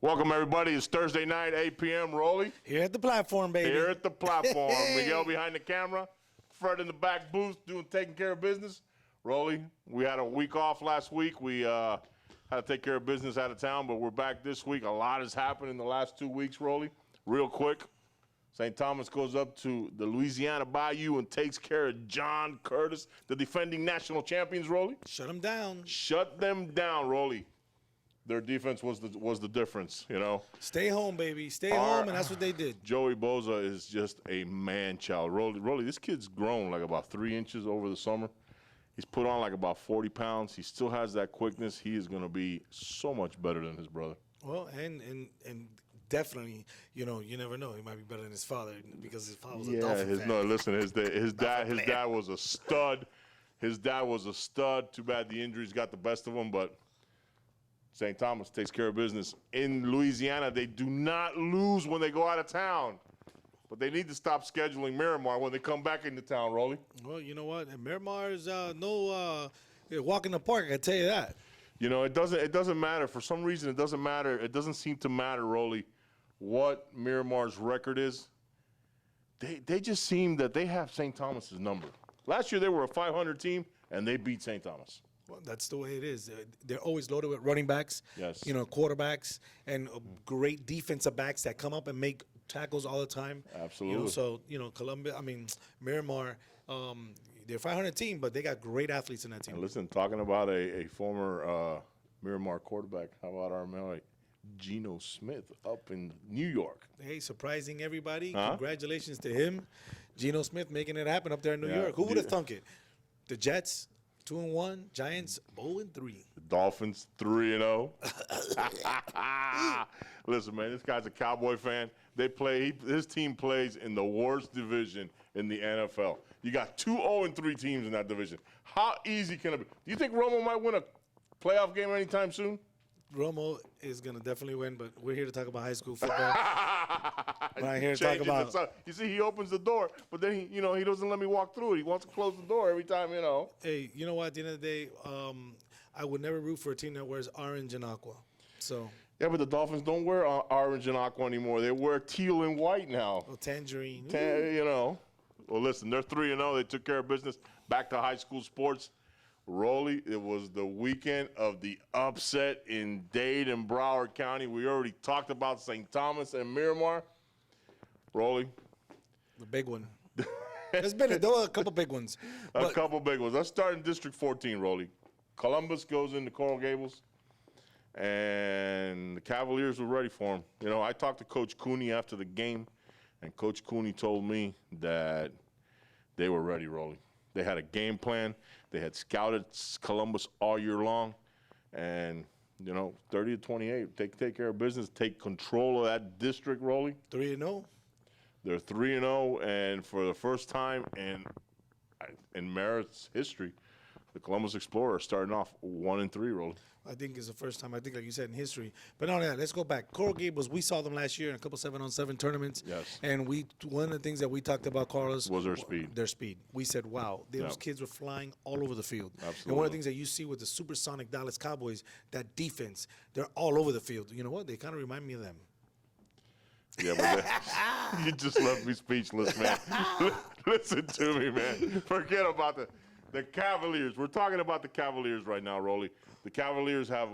Welcome, everybody. It's Thursday night, 8 p.m. Rolly. Here at the platform, baby. Here at the platform. Miguel behind the camera. Fred in the back booth taking care of business. Rolly, we had a week off last week. We had to take care of business out of town, but we're back this week. A lot has happened in the last 2 weeks, Rolly. Real quick, St. Thomas goes up to the Louisiana Bayou and takes care of John Curtis, the defending national champions, Rolly. Shut them down. Shut them down, Rolly. Their defense was the difference, you know. Stay home, baby. Stay home, and that's what they did. Joey Boza is just a man-child. Rolly, this kid's grown like about 3 inches over the summer. He's put on like about 40 pounds. He still has that quickness. He is going to be so much better than his brother. Well, and definitely, you know, you never know. He might be better than his father because his father was a Dolphin fan. No, listen, his dad was a stud. His dad was a stud. Too bad the injuries got the best of him, but St. Thomas takes care of business. In Louisiana, they do not lose when they go out of town. But they need to stop scheduling Miramar when they come back into town, Rolly. Well, you know what? And Miramar is no walk in the park, I can tell you that. You know, it doesn't matter. For some reason, it doesn't matter. It doesn't seem to matter, Rolly, what Miramar's record is. They just seem that they have St. Thomas's number. Last year, they were a 500 team, and they beat St. Thomas. Well, that's the way it is. They're always loaded with running backs, yes, you know, quarterbacks, and great defensive backs that come up and make tackles all the time. Absolutely. You know, so, you know, Miramar, they're a 500 team, but they got great athletes in that team. And listen, talking about a former Miramar quarterback, how about our man Geno Smith up in New York? Hey, surprising everybody. Huh? Congratulations to him. Geno Smith making it happen up there in New York. Who would have thunk it? The Jets, 2-1. Giants, 0-3. The Dolphins, 3-0. Listen, man, this guy's a Cowboy fan. His team plays in the worst division in the NFL. You got 2 0-3 teams in that division. How easy can it be? Do you think Romo might win a playoff game anytime soon? Romo is going to definitely win, but we're here to talk about high school football. We're not here to talk about. You see, he opens the door, but then he doesn't let me walk through it. He wants to close the door every time, you know. Hey, you know what? At the end of the day, I would never root for a team that wears orange and aqua. So. Yeah, but the Dolphins don't wear orange and aqua anymore. They wear teal and white now. Oh, tangerine. You know. Well, listen, they're 3-0. They took care of business. Back to high school sports. Rolly, it was the weekend of the upset in Dade and Broward County. We already talked about St. Thomas and Miramar. Rolly. The big one. There were a couple big ones. A couple big ones. Let's start in District 14, Rolly. Columbus goes into Coral Gables, and the Cavaliers were ready for him. You know, I talked to Coach Cooney after the game, and Coach Cooney told me that they were ready, Rolly. They had a game plan. They had scouted Columbus all year long, and, you know, 30-28, take care of business, take control of that district, Rolly. 3-0. They're 3-0, and for the first time in Merritt's history, the Columbus Explorers starting off 1-3, Rolly. I think it's the first time, I think, like you said, in history. But not only that, let's go back. Coral Gables, we saw them last year in a couple 7-on-7 tournaments. Yes. And one of the things that we talked about, Carlos, was their speed. Their speed. We said, wow, those kids were flying all over the field. Absolutely. And one of the things that you see with the supersonic Dallas Cowboys, that defense, they're all over the field. You know what? They kind of remind me of them. Yeah, but you just left me speechless, man. Listen to me, man. Forget about the Cavaliers. We're talking about the Cavaliers right now, Rolly. The Cavaliers have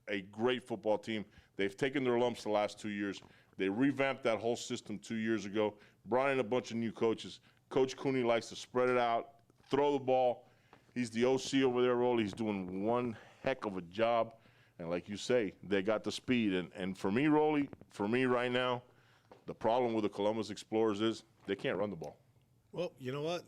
a great football team. They've taken their lumps the last 2 years. They revamped that whole system 2 years ago, brought in a bunch of new coaches. Coach Cooney likes to spread it out, throw the ball. He's the OC over there, Rolly. He's doing one heck of a job. And like you say, they got the speed. And for me, Rolly, for me right now, the problem with the Columbus Explorers is they can't run the ball. Well, you know what?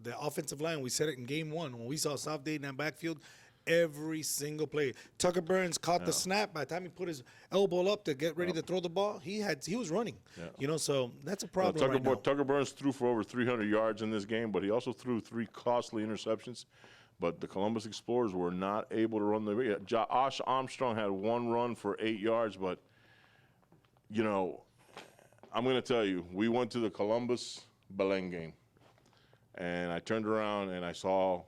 The offensive line, we said it in game one when we saw South Dade in that backfield. Every single play, Tucker Burns caught the snap. By the time he put his elbow up to get ready to throw the ball, he was running. Yeah. You know, so that's a problem right now. Tucker Burns threw for over 300 yards in this game, but he also threw 3 costly interceptions. But the Columbus Explorers were not able to run the. Josh Armstrong had 1 run for 8 yards, but you know, I'm going to tell you, we went to the Columbus Belen game, and I turned around and I saw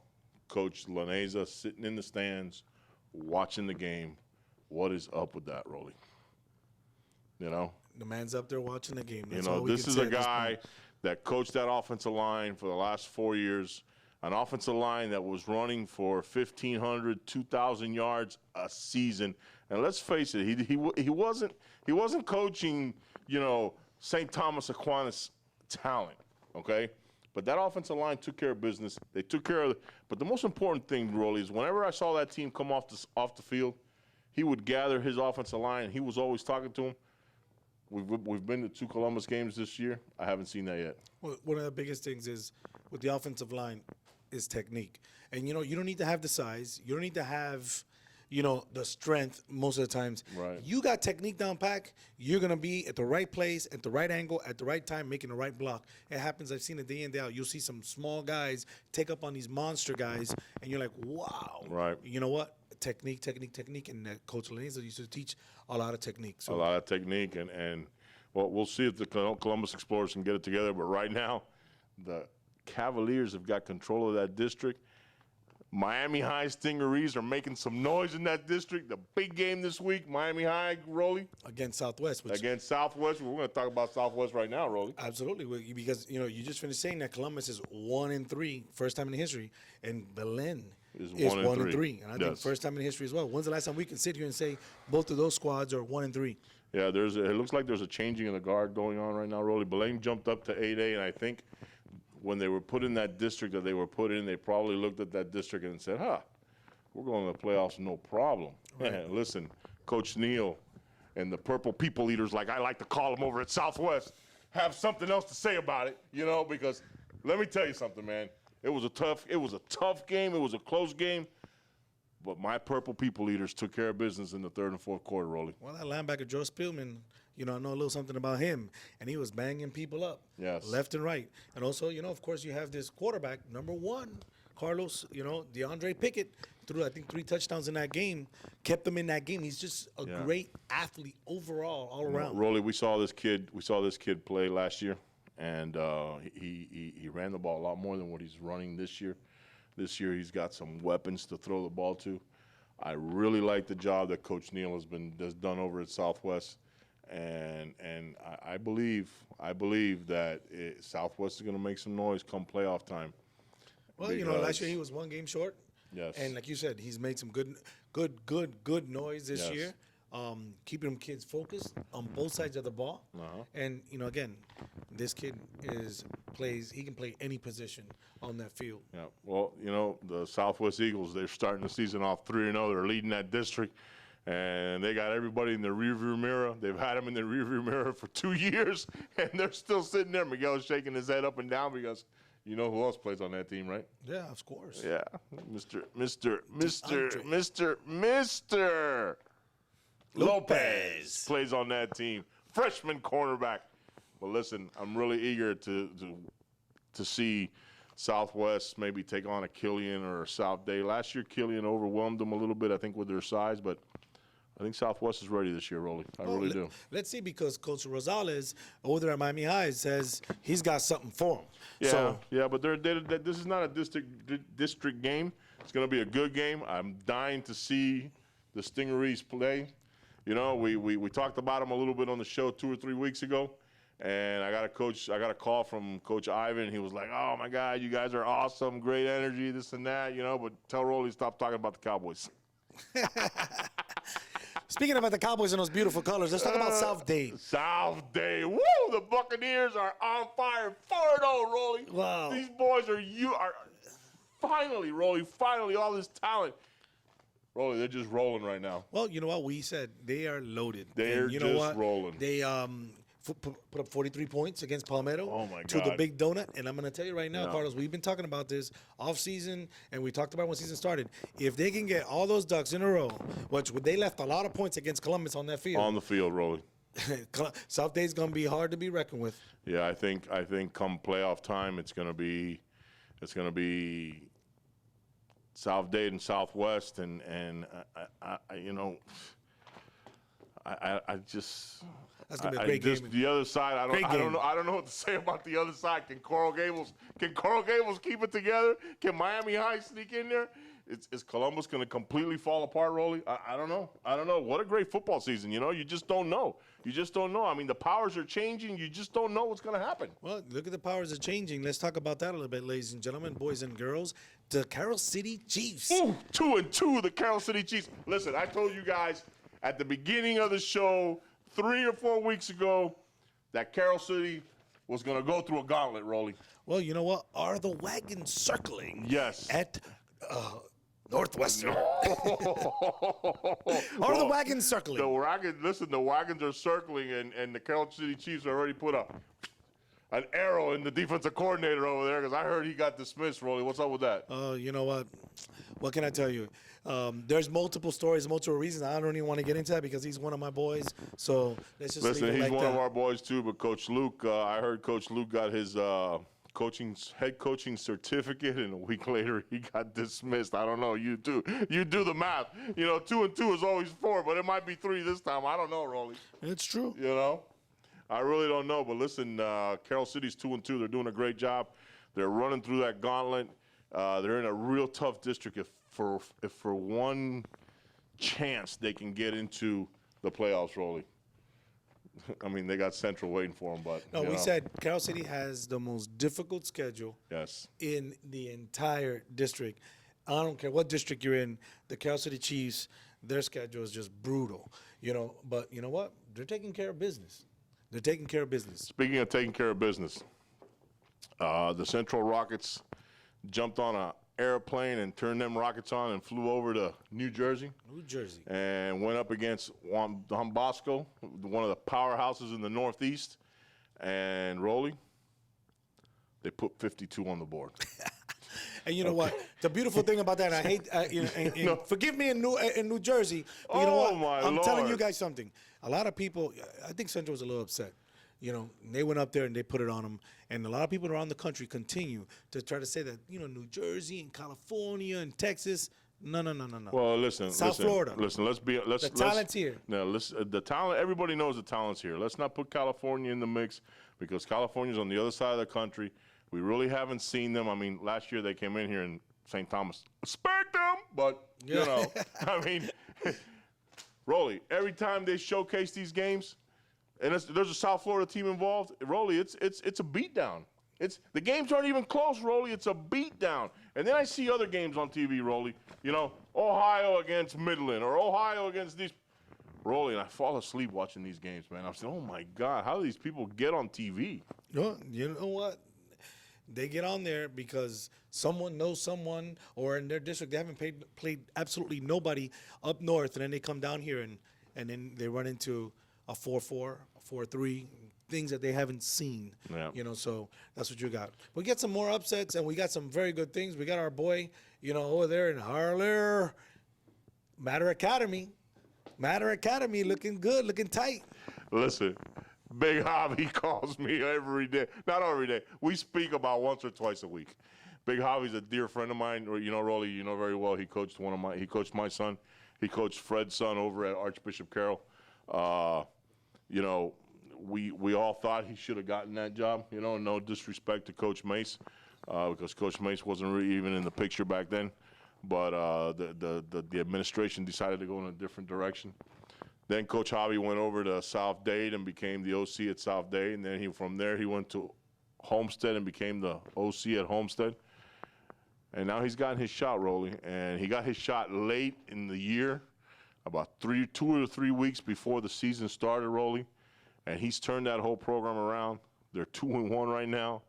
Coach Laneza sitting in the stands watching the game. What is up with that, Rolly? You know? The man's up there watching the game. That's this is a guy that coached that offensive line for the last 4 years, an offensive line that was running for 1,500, 2,000 yards a season. And let's face it, he wasn't coaching, St. Thomas Aquinas talent, okay? But that offensive line took care of business. They took care of but the most important thing, Rolly, is whenever I saw that team come off the field, he would gather his offensive line, and he was always talking to him. We've been to 2 Columbus games this year. I haven't seen that yet. Well, one of the biggest things is with the offensive line is technique. And, you don't need to have the size. You don't need to have the strength most of the times. Right. You got technique down pack, you're going to be at the right place, at the right angle, at the right time, making the right block. It happens. I've seen it day in, day out. You'll see some small guys take up on these monster guys, and you're like, wow. Right. You know what? Technique. And Coach Laneza used to teach a lot of technique. So. A lot of technique, and well, we'll see if the Columbus Explorers can get it together. But right now, the Cavaliers have got control of that district. Miami High Stingarees are making some noise in that district. The big game this week, Miami High, Rolly. Against Southwest. Against Southwest. We're going to talk about Southwest right now, Rolly. Absolutely, because, you just finished saying that Columbus is 1-3, first time in history, and Belen is 1-3. And I think first time in history as well. When's the last time we can sit here and say both of those squads are 1-3? Yeah, it looks like there's a changing of the guard going on right now, Rolly. Belen jumped up to 8A, and I think when they were put in that district that they were put in, they probably looked at that district and said, we're going to the playoffs no problem. Right. Listen, Coach Neal and the Purple People Eaters, like I like to call them over at Southwest, have something else to say about it, because let me tell you something, man. It was a tough game. It was a close game. But my Purple People Eaters took care of business in the 3rd and 4th quarter, Rolly. Well, that linebacker, Joe Spielman, I know a little something about him, and he was banging people up left and right. And also, of course, you have this quarterback, number 1, Carlos, DeAndre Pickett, threw, I think, 3 touchdowns in that game, kept them in that game. He's just a great athlete overall, all around. Rolly, we saw this kid play last year, and he ran the ball a lot more than what he's running this year. This year he's got some weapons to throw the ball to. I really like the job that Coach Neal has done over at Southwest. And I believe that Southwest is going to make some noise come playoff time. Well, last year he was 1 game short. Yes. And like you said, he's made some good noise this year. Keeping them kids focused on both sides of the ball. Uh-huh. And again, this kid he can play any position on that field. Yeah. Well, the Southwest Eagles, they're starting the season off 3-0. They're leading that district. And they got everybody in the rearview mirror. They've had them in the rearview mirror for 2 years, and they're still sitting there. Miguel's shaking his head up and down because you know who else plays on that team, right? Yeah, of course. Yeah, Mr. Lopez plays on that team. Freshman cornerback. Well, listen, I'm really eager to see Southwest maybe take on a Killian or a South Day. Last year, Killian overwhelmed them a little bit, I think, with their size, but I think Southwest is ready this year, Rolly. I really do. Let's see, because Coach Rosales over there at Miami High says he's got something for him. Yeah, but this is not a district game. It's going to be a good game. I'm dying to see the Stingarees play. We talked about them a little bit on the show 2 or 3 weeks ago, and I got a call from Coach Ivan. He was like, "Oh my God, you guys are awesome, great energy, this and that, But tell Rolly stop talking about the Cowboys." Speaking about the Cowboys and those beautiful colors, let's talk about South Dade. South Dade, woo! The Buccaneers are on fire, 4-0, Rolly. Wow. These boys are finally, Rolly, finally, all this talent. Rolly, they're just rolling right now. Well, you know what? We said they are loaded. They're and you just know what? rolling. They put up 43 points against Palmetto to the Big Donut. And I'm going to tell you right now, Carlos, we've been talking about this offseason, and we talked about when season started. If they can get all those Ducks in a row, which they left a lot of points against Columbus on that field. On the field, Rolly. South Day's going to be hard to be reckoned with. Yeah, I think come playoff time, it's going to be South Dade and Southwest, and I just. That's gonna be a great game. The other side, I don't know what to say about the other side. Can Coral Gables keep it together? Can Miami High sneak in there? Is Columbus going to completely fall apart, Rolly? I don't know. What a great football season. You just don't know. I mean, the powers are changing. You just don't know what's going to happen. Well, look at the powers are changing. Let's talk about that a little bit, ladies and gentlemen, boys and girls. The Carol City Chiefs. Ooh, 2-2, the Carol City Chiefs. Listen, I told you guys at the beginning of the show 3 or 4 weeks ago that Carol City was going to go through a gauntlet, Rolly. Well, you know what? Are the wagons circling? Yes. At Northwestern. Are the wagons circling? The wagons are circling, and the Carol City Chiefs already put an arrow in the defensive coordinator over there because I heard he got dismissed, Rolly. What's up with that? You know what? What can I tell you? There's multiple stories, multiple reasons. I don't even want to get into that because he's one of my boys. So let's just listen. Leave it He's like one that. of our boys too. But Coach Luke, I heard Coach Luke got his head coaching certificate, and a week later he got dismissed. I don't know. You do the math. 2 and 2 is always 4, but it might be 3 this time. I don't know, Rolly. It's true. I really don't know. But listen, Carol City's 2 and 2. They're doing a great job. They're running through that gauntlet. They're in a real tough district. If for one chance they can get into the playoffs, Rolly. I mean, they got Central waiting for them, but no. We said Carol City has the most difficult schedule. Yes. In the entire district. I don't care what district you're in. The Carol City Chiefs, their schedule is just brutal. But you know what? They're taking care of business. Speaking of taking care of business, the Central Rockets jumped on an airplane and turned them rockets on and flew over to New Jersey. And went up against Don Bosco, one of the powerhouses in the Northeast. And Rolly, they put 52 on the board. And you know what? The beautiful thing about that, I hate, forgive me in New Jersey, but you know what? I'm telling you guys something. A lot of people, I think Central was a little upset. They went up there and they put it on them. And a lot of people around the country continue to try to say that, New Jersey and California and Texas. No. Well, listen. Florida. Listen, the talent's here. No, the talent, everybody knows the talent's here. Let's not put California in the mix because California's on the other side of the country. We really haven't seen them. I mean, last year they came in here and St. Thomas spanked them, but, I mean, Rolly, every time they showcase these games, and there's a South Florida team involved, Rolly, it's a beatdown. The games aren't even close, Rolly. It's a beatdown. And then I see other games on TV, Rolly. Ohio against Midland or Ohio against these. Rolly, and I fall asleep watching these games, man. I'm saying, oh, my God, how do these people get on TV? No, you know what? They get on there because someone knows someone, or in their district, they haven't played absolutely nobody up north, and then they come down here, and then they run into a 4-4, a 4-3, things that they haven't seen. Yeah. So that's what you got. We get some more upsets, and we got some very good things. We got our boy, over there in Harler, Matter Academy, looking good, looking tight. Listen. Big Javi calls me every day. Not every day. We speak about once or twice a week. Big Javi's a dear friend of mine. Rolly, very well. He coached my son. He coached Fred's son over at Archbishop Carroll. We all thought he should have gotten that job. No disrespect to Coach Mace, because Coach Mace wasn't really even in the picture back then. But the administration decided to go in a different direction. Then Coach Javi went over to South Dade and became the OC at South Dade. And then from there he went to Homestead and became the OC at Homestead. And now he's gotten his shot, Rolly. And he got his shot late in the year, about 2 or 3 weeks before the season started, Rolly. And he's turned that whole program around. They're 2-1 right now.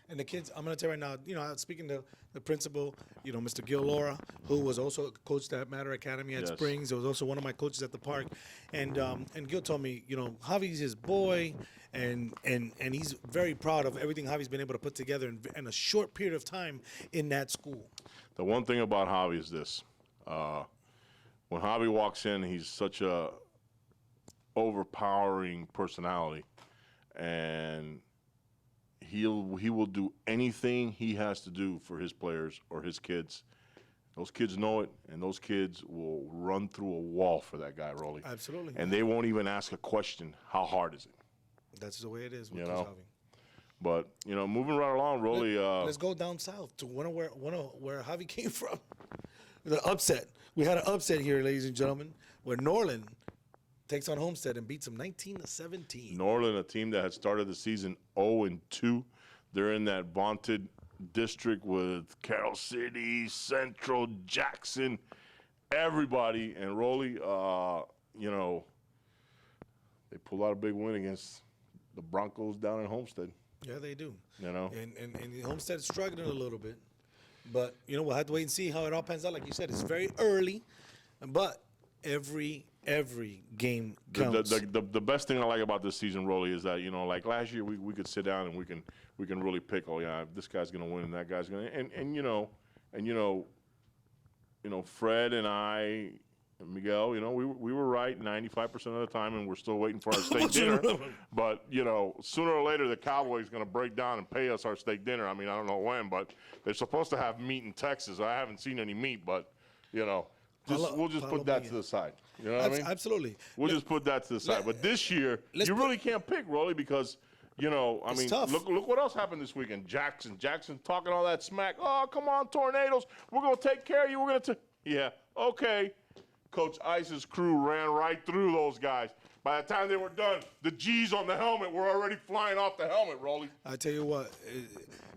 And the kids, I'm going to tell you right now, speaking to the principal, Mr. Gil Laura, who was also coached at Matter Academy at Springs. It was also one of my coaches at the park. And Gil told me, Javi's his boy, and he's very proud of everything Javi's been able to put together in a short period of time in that school. The one thing about Javi is this. When Javi walks in, he's such a overpowering personality. And he will do anything he has to do for his players or his kids. Those kids know it, and those kids will run through a wall for that guy, Rolly. Absolutely. And they won't even ask a question, how hard is it? That's the way it is with Javi. But, moving right along, Rolly. Let's go down south to one of where Javi came from. The upset. We had an upset here, ladies and gentlemen, where Norland takes on Homestead and beats them 19-17. Norland, a team that had started the season 0-2. They're in that vaunted district with Carroll City, Central, Jackson, everybody. And Rolly, they pulled out a big win against the Broncos down in Homestead. Yeah, they do. And Homestead's struggling a little bit. But, we'll have to wait and see how it all pans out. Like you said, it's very early, but every game counts. The best thing I like about this season, Rolly, is that, like last year we could sit down and we can really pick, oh yeah, this guy's gonna win and that guy's gonna Fred and I and Miguel, we were right 95% of the time, and we're still waiting for our steak dinner. But sooner or later the Cowboys gonna break down and pay us our steak dinner. I mean, I don't know when, but they're supposed to have meat in Texas. I haven't seen any meat, but we'll just put that to the side. You know what I mean? Absolutely. We'll just put that to the side. But this year, you really can't pick, Rolly, because, tough. Look what else happened this weekend. Jackson talking all that smack. Oh, come on, Tornadoes. We're going to take care of you. We're going to yeah, okay. Coach Ice's crew ran right through those guys. By the time they were done, the G's on the helmet were already flying off the helmet, Rolly. I tell you what,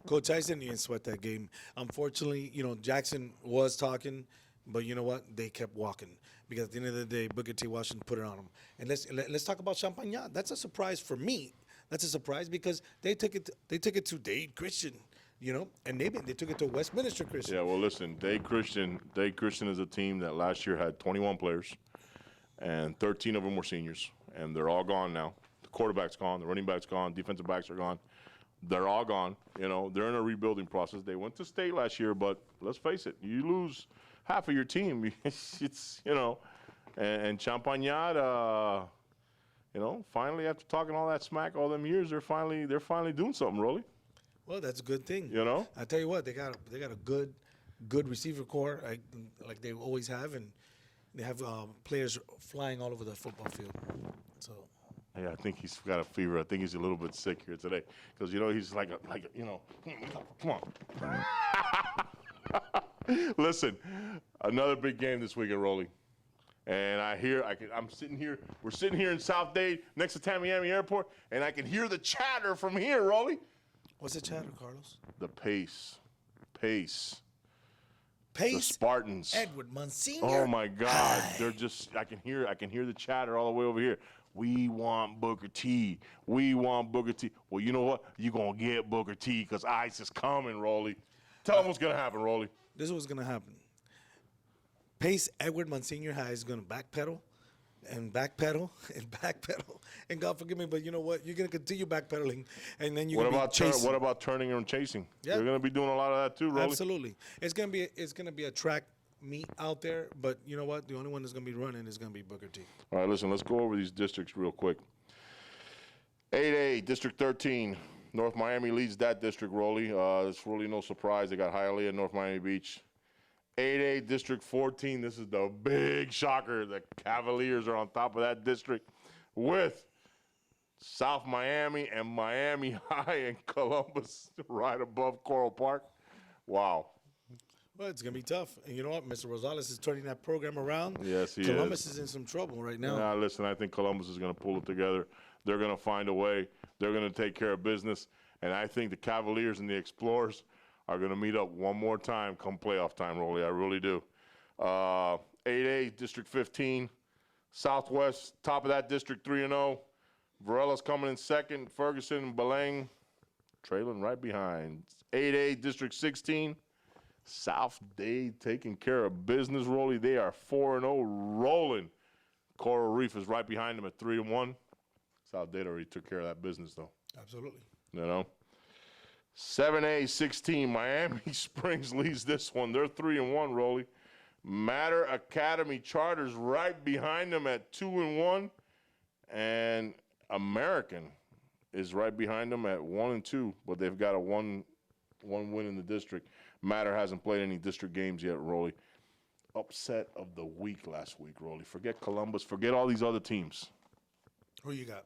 Coach Ice didn't even sweat that game. Unfortunately, Jackson was talking. But you know what? They kept walking because at the end of the day, Booker T. Washington put it on them. And let's talk about Champagnat. That's a surprise for me. That's a surprise because they took it to Dade Christian, and they took it to Westminster Christian. Yeah, well, listen, Dade Christian is a team that last year had 21 players, and 13 of them were seniors, and they're all gone now. The quarterback's gone, the running back's gone, defensive backs are gone. They're all gone. They're in a rebuilding process. They went to state last year, but let's face it, you lose half of your team. It's and Champagnat, finally after talking all that smack all them years, they're finally doing something, Rolly. Well, that's a good thing. I tell you what, they got a good receiver core like they always have, and they have players flying all over the football field. So. Yeah, I think he's got a fever. I think he's a little bit sick here today because he's like come on. Listen, another big game this weekend, Rolly. And I'm sitting here. We're sitting here in South Dade next to Tamiami Airport, and I can hear the chatter from here, Rolly. What's the chatter, Carlos? The pace. The Spartans. Edward Monsignor. Oh my God! They're just. I can hear the chatter all the way over here. We want Booker T. We want Booker T. Well, you know what? You're gonna get Booker T because Ice is coming, Rolly. Tell them what's gonna happen, Rolly. This is what's going to happen. Pace Edward Monsignor High is going to backpedal and backpedal and backpedal. And God forgive me, but you know what? You're going to continue backpedaling, and then you're going to be chasing. What about turning and chasing? Yeah. You're going to be doing a lot of that too, Rolly. Absolutely. It's going to be a track meet out there, but you know what? The only one that's going to be running is going to be Booker T. All right, listen, let's go over these districts real quick. 8A, District 13. North Miami leads that district, Rolly. It's really no surprise. They got Hialeah and North Miami Beach. 8A, District 14. This is the big shocker. The Cavaliers are on top of that district with South Miami and Miami High and Columbus right above Coral Park. Wow. Well, it's going to be tough. And you know what? Mr. Rosales is turning that program around. Yes, he Columbus is in some trouble right now. Nah, listen, I think Columbus is going to pull it together. They're going to find a way. They're going to take care of business. And I think the Cavaliers and the Explorers are going to meet up one more time come playoff time, Rolly. I really do. 8A, District 15. Southwest, top of that district, 3-0. Varella's coming in second. Ferguson and Beleng trailing right behind. 8A, District 16. South Dade taking care of business, Rolly. They are 4-0, rolling. Coral Reef is right behind them at 3-1. South Dade already took care of that business, though. Absolutely. You know? 7A, 16. Miami Springs leads this one. They're 3-1, Rolly. Matter Academy Charters right behind them at 2-1. And American is right behind them at 1-2, but they've got a one win in the district. Matter hasn't played any district games yet, Rolly. Upset of the week last week, Rolly. Forget Columbus. Forget all these other teams. Who you got?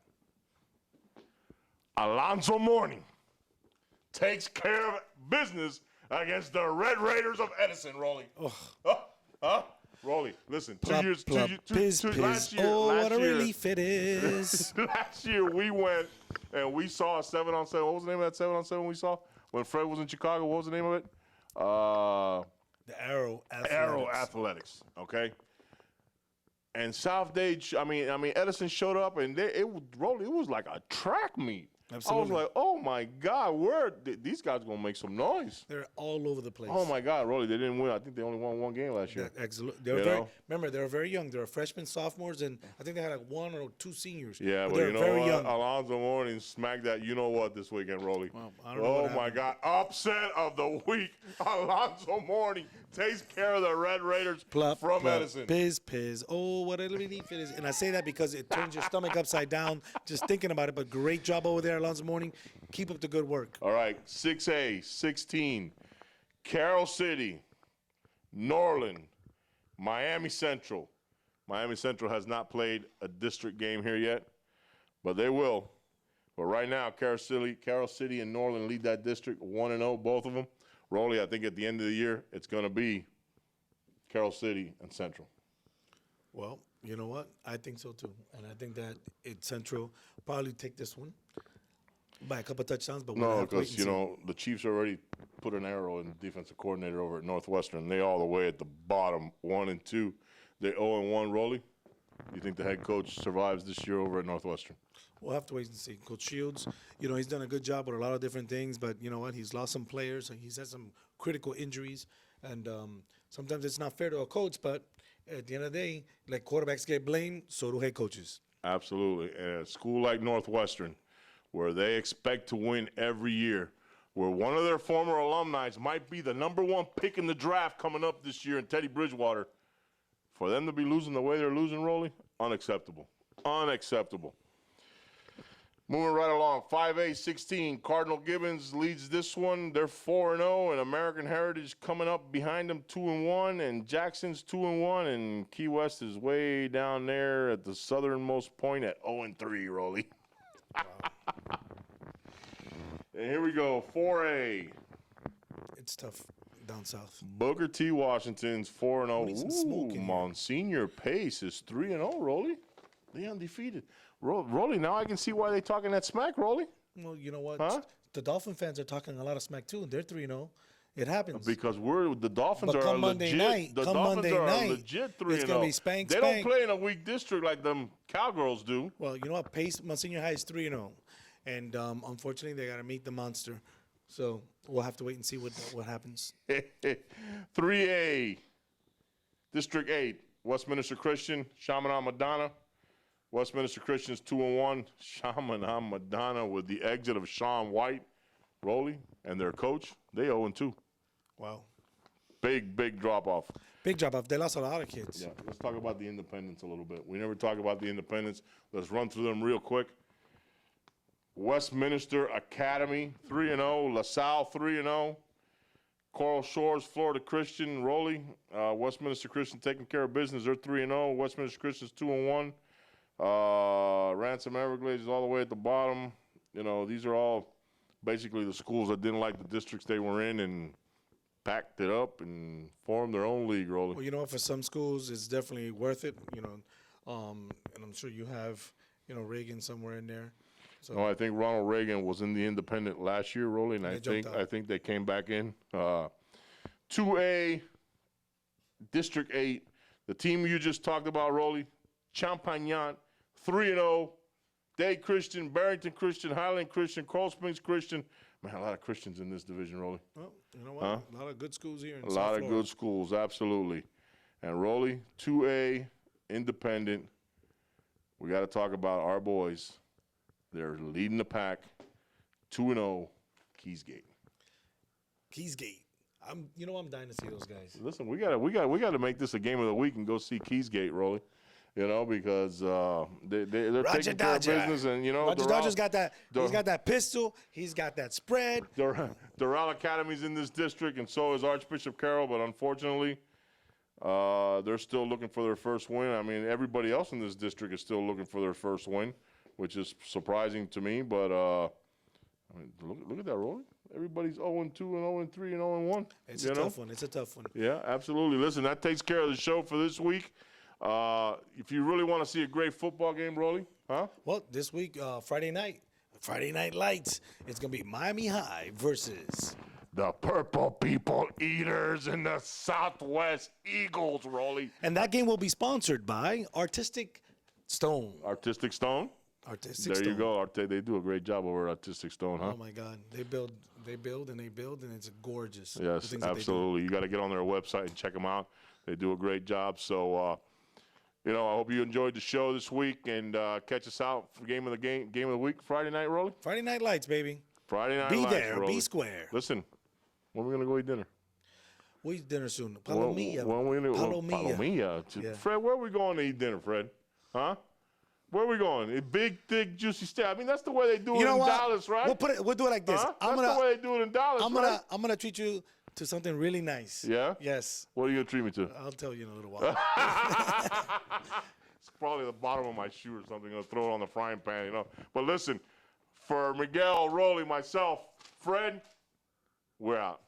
Alonzo Mourning takes care of business against the Red Raiders of Edison, Rolly. Rolly, listen, Plop, plop, piz, last year, what a relief it is. last year we went and we saw a 7-on-7. What was the name of that 7-on-7 we saw when Fred was in Chicago? What was the name of it? The Arrow Athletics. Arrow Athletics, okay? And South Dade, Edison showed up and it was like a track meet. Absolutely. I was like, oh my God, these guys gonna make some noise? They're all over the place. Oh my God, Rolly, they didn't win. I think they only won one game last year. Excellent. Remember, they were very young. They were freshmen, sophomores, and I think they had like 1 or 2 seniors. Yeah, but they're very young. Alonzo Mourning smacked that. You know what this weekend, Rolly? Well, I don't know what my God, upset of the week. Alonzo Mourning takes care of the Red Raiders from Edison. Piz. Oh, what a relief it is. And I say that because it turns your stomach upside down just thinking about it. But great job over there, Alonzo Mourning. Keep up the good work. All right, 6A, 16. Carroll City, Norland, Miami Central. Miami Central has not played a district game here yet, but they will. But right now, Carroll City and Norland lead that district 1-0, both of them. Rolly, I think at the end of the year, it's going to be Carroll City and Central. Well, you know what? I think so too. And I think that Central probably take this one by a couple of touchdowns. But no, because, the Chiefs already put an arrow in the defensive coordinator over at Northwestern. They all the way at the bottom, 1-2. They're 0-1, Rolly. You think the head coach survives this year over at Northwestern? We'll have to wait and see. Coach Shields, he's done a good job with a lot of different things, but you know what? He's lost some players. He's had some critical injuries, and sometimes it's not fair to a coach, but at the end of the day, like quarterbacks get blamed, so do head coaches. Absolutely. And a school like Northwestern, where they expect to win every year, where one of their former alumni might be the #1 pick in the draft coming up this year in Teddy Bridgewater, for them to be losing the way they're losing, Rolly, unacceptable. Unacceptable. Moving right along, 5A, 16. Cardinal Gibbons leads this one. They're 4-0, and American Heritage coming up behind them 2-1, and Jackson's 2-1, and Key West is way down there at the southernmost point at 0-3, Rolly. Wow. And here we go, 4A. It's tough down south. Booker T. Washington's 4-0. Ooh, Monsignor Pace is 3-0, Rolly. They undefeated. Rolly, now I can see why they talking that smack, Rolly. Well, you know what? Huh? The Dolphin fans are talking a lot of smack, too. They're 3-0. It happens. Because the Dolphins but are Monday legit. night, The come Dolphins Monday are night, legit 3-0. it's going to be spank. They don't play in a weak district like them Cowgirls do. Well, you know what? Pace, Monsignor High is 3-0. And unfortunately, they got to meet the monster. So we'll have to wait and see what happens. 3A, District 8, Westminster Christian, Chaminade Madonna. Westminster Christian's 2-1. Chaminade Madonna with the exit of Sean White, Rolly, and their coach. They 0-2. Wow. Big drop-off. Big drop-off. They lost a lot of kids. Yeah, let's talk about the independents a little bit. We never talk about the independents. Let's run through them real quick. Westminster Academy, 3-0. LaSalle, 3-0. Coral Shores, Florida Christian, Rolly. Westminster Christian taking care of business. They're 3-0. Westminster Christian's 2-1. Ransom Everglades is all the way at the bottom. These are all basically the schools that didn't like the districts they were in and packed it up and formed their own league, Rolly. Well, for some schools, it's definitely worth it, and I'm sure you have, Reagan somewhere in there. So. No, I think Ronald Reagan was in the independent last year, Rolly, and I think they came back in. 2A, District 8, the team you just talked about, Rolly, Champagnat, 3-0, Day Christian, Barrington Christian, Highland Christian, Coral Springs Christian, Man, a lot of Christians in this division, Rolly. Well, you know what? A lot of good schools here in A South lot Florida. of good schools, absolutely. And Rolly, 2A, independent. We got to talk about our boys. They're leading the pack, 2-0, Keysgate. Keysgate. I'm dying to see those guys. Listen, we gotta make this a game of the week and go see Keysgate, Rolly. Because they're taking care of business, and Roger Dodger's got that. He's got that pistol. He's got that spread. Doral Academy's in this district, and so is Archbishop Carroll. But unfortunately, they're still looking for their first win. I mean, everybody else in this district is still looking for their first win, which is surprising to me. But I mean, look at that, Rolly. Everybody's 0-2 and 0-3 and 0-1. It's a tough one. It's a tough one. Yeah, absolutely. Listen, that takes care of the show for this week. If you really want to see a great football game, Rolly, huh? Well, this week, Friday Night Lights, it's going to be Miami High versus the Purple People Eaters and the Southwest Eagles, Rolly. And that game will be sponsored by Artistic Stone. Artistic Stone? Artistic Stone. There you go. They do a great job over at Artistic Stone, huh? Oh, my God. They build, and it's gorgeous. Yes, absolutely. You got to get on their website and check them out. They do a great job. So, I hope you enjoyed the show this week, and catch us out for game of the week, Friday night, Rolly. Friday Night Lights, baby. Friday Night Be Lights, there, Rolly. be square. Listen, when are we gonna go eat dinner? We'll eat dinner soon. Palomilla. Palomilla. Yeah. Fred, where are we going to eat dinner, Fred? Huh? Where are we going? A big, thick, juicy steak. I mean, that's the way they do it in Dallas, right? We'll do it like this. Huh? That's the way they do it in Dallas, right? I'm gonna treat you to something really nice. Yeah? Yes. What are you gonna treat me to? I'll tell you in a little while. It's probably the bottom of my shoe or something. I'm gonna throw it on the frying pan, But listen, for Miguel, Rolly, myself, Fred, we're out.